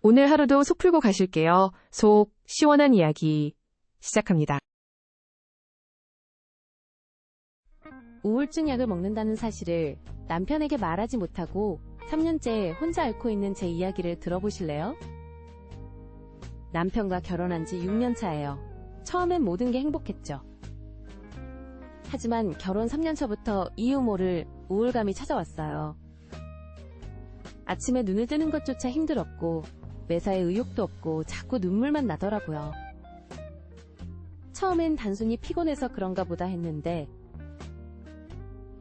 오늘 하루도 속 풀고 가실게요. 속 시원한 이야기 시작합니다. 우울증 약을 먹는다는 사실을 남편에게 말하지 못하고 3년째 혼자 앓고 있는 제 이야기를 들어보실래요? 남편과 결혼한 지 6년 차예요. 처음엔 모든 게 행복했죠. 하지만 결혼 3년 차부터 이유 모를 우울감이 찾아왔어요. 아침에 눈을 뜨는 것조차 힘들었고 매사에 의욕도 없고 자꾸 눈물만 나더라고요. 처음엔 단순히 피곤해서 그런가 보다 했는데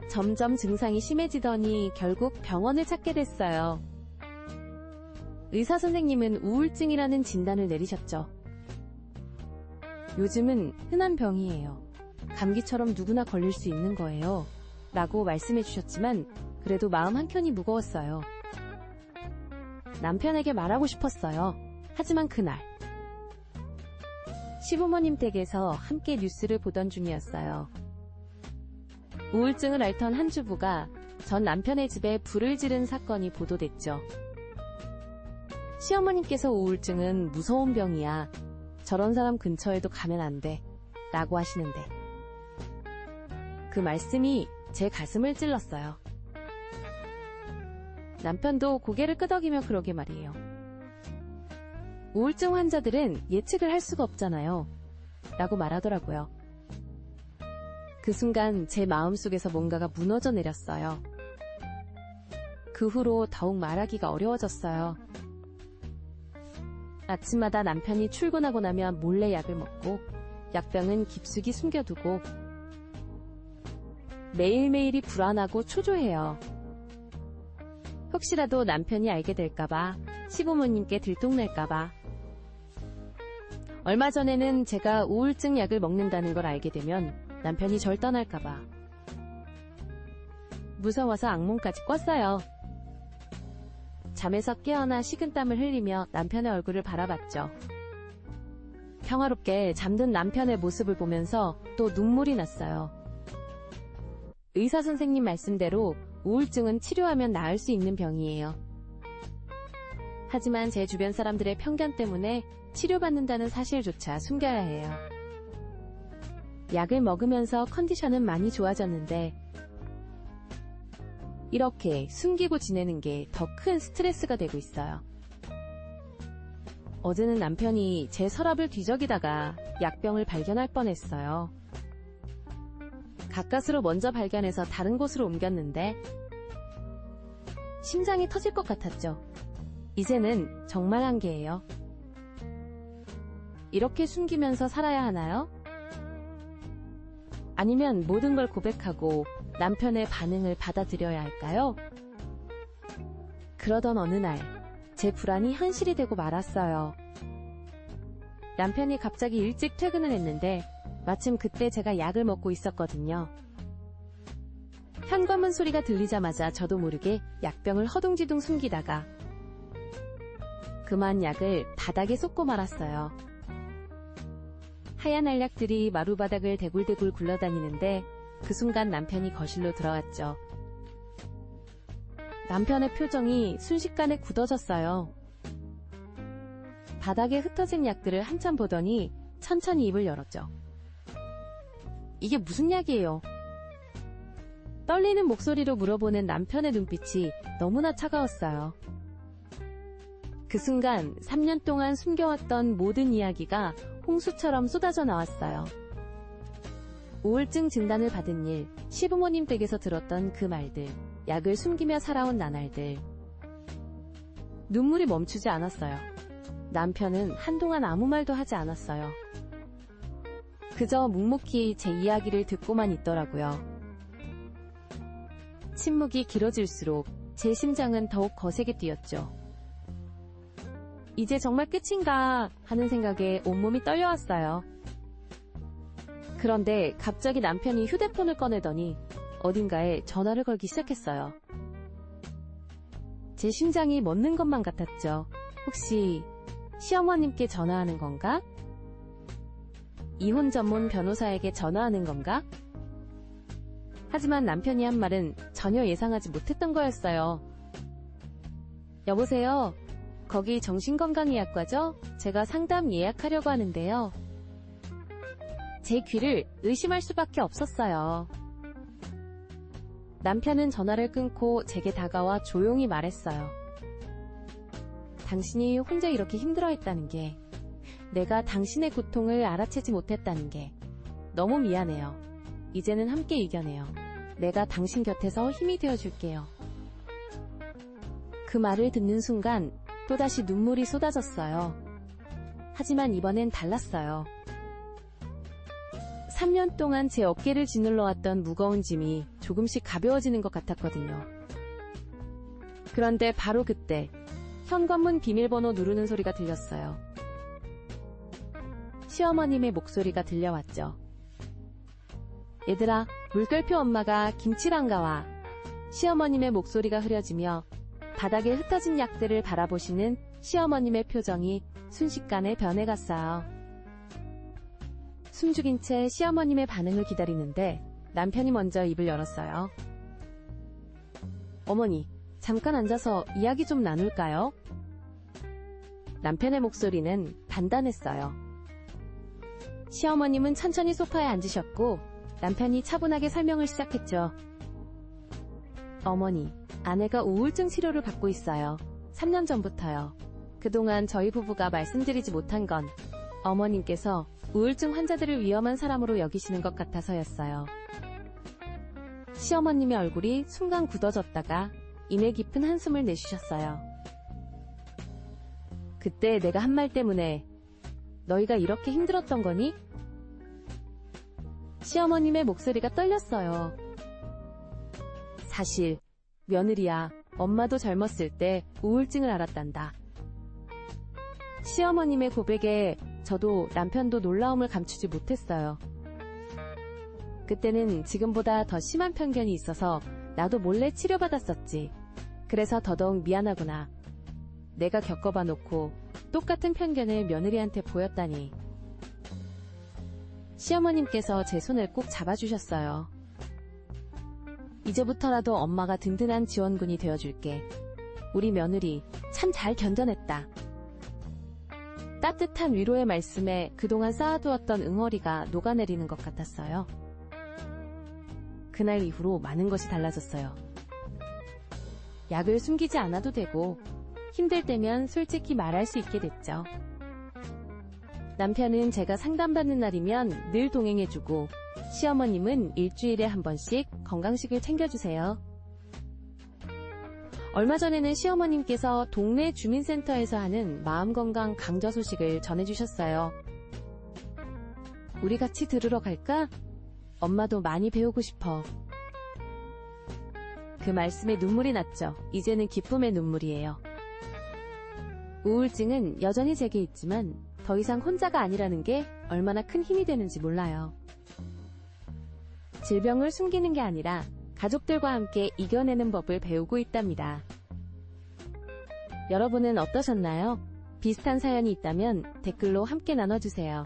점점 증상이 심해지더니 결국 병원을 찾게 됐어요. 의사 선생님은 우울증이라는 진단을 내리셨죠. 요즘은 흔한 병이에요. 감기처럼 누구나 걸릴 수 있는 거예요. 라고 말씀해 주셨지만 그래도 마음 한켠이 무거웠어요. 남편에게 말하고 싶었어요. 하지만 그날 시부모님 댁에서 함께 뉴스를 보던 중이었어요. 우울증을 앓던 한 주부가 전 남편의 집에 불을 지른 사건이 보도됐죠. 시어머님께서 우울증은 무서운 병이야. 저런 사람 근처에도 가면 안 돼. 라고 하시는데 그 말씀이 제 가슴을 찔렀어요. 남편도 고개를 끄덕이며 그러게 말이에요. 우울증 환자들은 예측을 할 수가 없잖아요. 라고 말하더라고요. 그 순간 제 마음속에서 뭔가가 무너져 내렸어요. 그 후로 더욱 말하기가 어려워졌어요. 아침마다 남편이 출근하고 나면 몰래 약을 먹고 약병은 깊숙이 숨겨두고 매일매일이 불안하고 초조해요. 혹시라도 남편이 알게 될까봐, 시부모님께 들통날까봐. 얼마 전에는 제가 우울증 약을 먹는다는 걸 알게 되면 남편이 절 떠날까봐. 무서워서 악몽까지 꿨어요. 잠에서 깨어나 식은땀을 흘리며 남편의 얼굴을 바라봤죠. 평화롭게 잠든 남편의 모습을 보면서 또 눈물이 났어요. 의사 선생님 말씀대로 우울증은 치료하면 나을 수 있는 병이에요. 하지만 제 주변 사람들의 편견 때문에 치료받는다는 사실조차 숨겨야 해요. 약을 먹으면서 컨디션은 많이 좋아졌는데 이렇게 숨기고 지내는 게 더 큰 스트레스가 되고 있어요. 어제는 남편이 제 서랍을 뒤적이다가 약병을 발견할 뻔했어요. 가까스로 먼저 발견해서 다른 곳으로 옮겼는데 심장이 터질 것 같았죠. 이제는 정말 한계예요. 이렇게 숨기면서 살아야 하나요? 아니면 모든 걸 고백하고 남편의 반응을 받아들여야 할까요? 그러던 어느 날, 제 불안이 현실이 되고 말았어요. 남편이 갑자기 일찍 퇴근을 했는데 마침 그때 제가 약을 먹고 있었거든요. 현관문 소리가 들리자마자 저도 모르게 약병을 허둥지둥 숨기다가 그만 약을 바닥에 쏟고 말았어요. 하얀 알약들이 마루바닥을 대굴대굴 굴러다니는데 그 순간 남편이 거실로 들어왔죠. 남편의 표정이 순식간에 굳어졌어요. 바닥에 흩어진 약들을 한참 보더니 천천히 입을 열었죠. 이게 무슨 약이에요? 떨리는 목소리로 물어보는 남편의 눈빛이 너무나 차가웠어요. 그 순간 3년 동안 숨겨왔던 모든 이야기가 홍수처럼 쏟아져 나왔어요. 우울증 진단을 받은 일, 시부모님 댁에서 들었던 그 말들, 약을 숨기며 살아온 나날들. 눈물이 멈추지 않았어요. 남편은 한동안 아무 말도 하지 않았어요. 그저 묵묵히 제 이야기를 듣고만 있더라고요. 침묵이 길어질수록 제 심장은 더욱 거세게 뛰었죠. 이제 정말 끝인가 하는 생각에 온몸이 떨려왔어요. 그런데 갑자기 남편이 휴대폰을 꺼내더니 어딘가에 전화를 걸기 시작했어요. 제 심장이 멎는 것만 같았죠. 혹시 시어머님께 전화하는 건가? 이혼 전문 변호사에게 전화하는 건가? 하지만 남편이 한 말은 전혀 예상하지 못했던 거였어요. 여보세요? 거기 정신건강의학과죠? 제가 상담 예약하려고 하는데요. 제 귀를 의심할 수밖에 없었어요. 남편은 전화를 끊고 제게 다가와 조용히 말했어요. 당신이 혼자 이렇게 힘들어했다는 게, 내가 당신의 고통을 알아채지 못했다는 게 너무 미안해요. 이제는 함께 이겨내요. 내가 당신 곁에서 힘이 되어줄게요. 그 말을 듣는 순간 또다시 눈물이 쏟아졌어요. 하지만 이번엔 달랐어요. 3년 동안 제 어깨를 짓눌러 왔던 무거운 짐이 조금씩 가벼워지는 것 같았거든요. 그런데 바로 그때 현관문 비밀번호 누르는 소리가 들렸어요. 시어머님의 목소리가 들려왔죠. 얘들아, 물결표 엄마가 김치를 안 가와. 시어머님의 목소리가 흐려지며 바닥에 흩어진 약들을 바라보시는 시어머님의 표정이 순식간에 변해갔어요. 숨죽인 채 시어머님의 반응을 기다리는데 남편이 먼저 입을 열었어요. 어머니, 잠깐 앉아서 이야기 좀 나눌까요? 남편의 목소리는 단단했어요. 시어머님은 천천히 소파에 앉으셨고 남편이 차분하게 설명을 시작했죠. 어머니, 아내가 우울증 치료를 받고 있어요. 3년 전부터요. 그동안 저희 부부가 말씀드리지 못한 건 어머님께서 우울증 환자들을 위험한 사람으로 여기시는 것 같아서였어요. 시어머님의 얼굴이 순간 굳어졌다가 이내 깊은 한숨을 내쉬셨어요. 그때 내가 한 말 때문에 너희가 이렇게 힘들었던 거니? 시어머님의 목소리가 떨렸어요. 사실 며느리야, 엄마도 젊었을 때 우울증을 앓았단다. 시어머님의 고백에 저도 남편도 놀라움을 감추지 못했어요. 그때는 지금보다 더 심한 편견이 있어서 나도 몰래 치료받았었지. 그래서 더더욱 미안하구나. 내가 겪어봐 놓고 똑같은 편견을 며느리한테 보였다니. 시어머님께서 제 손을 꼭 잡아주셨어요. 이제부터라도 엄마가 든든한 지원군이 되어줄게. 우리 며느리 참 잘 견뎌냈다. 따뜻한 위로의 말씀에 그동안 쌓아두었던 응어리가 녹아내리는 것 같았어요. 그날 이후로 많은 것이 달라졌어요. 약을 숨기지 않아도 되고 힘들 때면 솔직히 말할 수 있게 됐죠. 남편은 제가 상담받는 날이면 늘 동행해주고 시어머님은 일주일에 한 번씩 건강식을 챙겨주세요. 얼마 전에는 시어머님께서 동네 주민센터에서 하는 마음건강 강좌 소식을 전해주셨어요. 우리 같이 들으러 갈까? 엄마도 많이 배우고 싶어. 그 말씀에 눈물이 났죠. 이제는 기쁨의 눈물이에요. 우울증은 여전히 제게 있지만 더 이상 혼자가 아니라는 게 얼마나 큰 힘이 되는지 몰라요. 질병을 숨기는 게 아니라 가족들과 함께 이겨내는 법을 배우고 있답니다. 여러분은 어떠셨나요? 비슷한 사연이 있다면 댓글로 함께 나눠주세요.